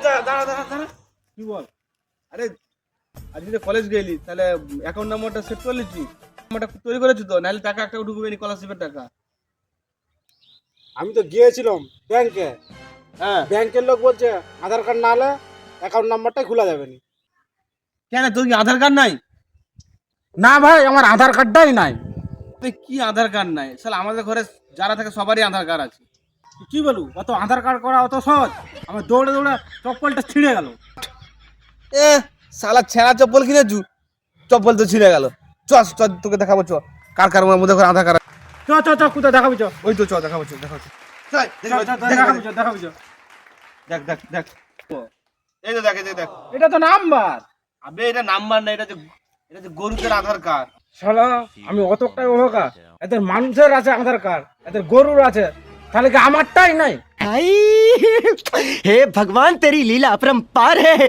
দাঁড়া দাঁড়া দাঁড়া দাঁড়া, কি বল? আরে আজকে যে কলেজ গেলি তাহলে অ্যাকাউন্ট নাম্বারটা সেট করে লিখি, নাম্বারটা তৈরি করেছি তো, নাহলে টাকা একটা ঢুকবে নি, স্কলারশিপের টাকা। আমি তো গিয়েছিলাম ব্যাংকে, হ্যাঁ, ব্যাংকের লোক বলছে আধার কার্ড না হলে অ্যাকাউন্ট নাম্বারটাই খোলা যাবে না। কেন তোর কি আধার কার্ড নাই? না ভাই, আমার আধার কার্ডটাই নাই। তুই কি আধার কার্ড নাই? শালা আমাদের ঘরে যারা থাকে সবারই আধার কার্ড আছে। কি বলু, অত আধার কার্ড করা অত সহজ? আমার দৌড়ে দৌড়ে চপ্পলটা ছিঁড়ে গেল। এ শালা ছেঁড়া চপ্পল কিনেছু, চপ্পল তো ছিঁড়ে গেল। চ চ তোকে দেখাবো, চ কার কার মধ্যে করে আধার কার্ড। চ চ চ, কোথায় দেখাবি? চ ওই তো চ দেখাবো, চ দেখাবো, চল দেখাবি, দেখাবি। দেখ দেখ দেখ, এই তো দেখ, এই দেখ। এটা তো নাম্বার। আবে এটা নাম্বার না, এটা যে গরুদের আধার কার্ড। শালা আমি অতটাই অভাগা, এদের মানুষের আছে আধার কার্ড, এদের গরুর আছে, তাহলে কি আমারটাই নাই? भाई हे भगवान तेरी लीला अपरंपार है।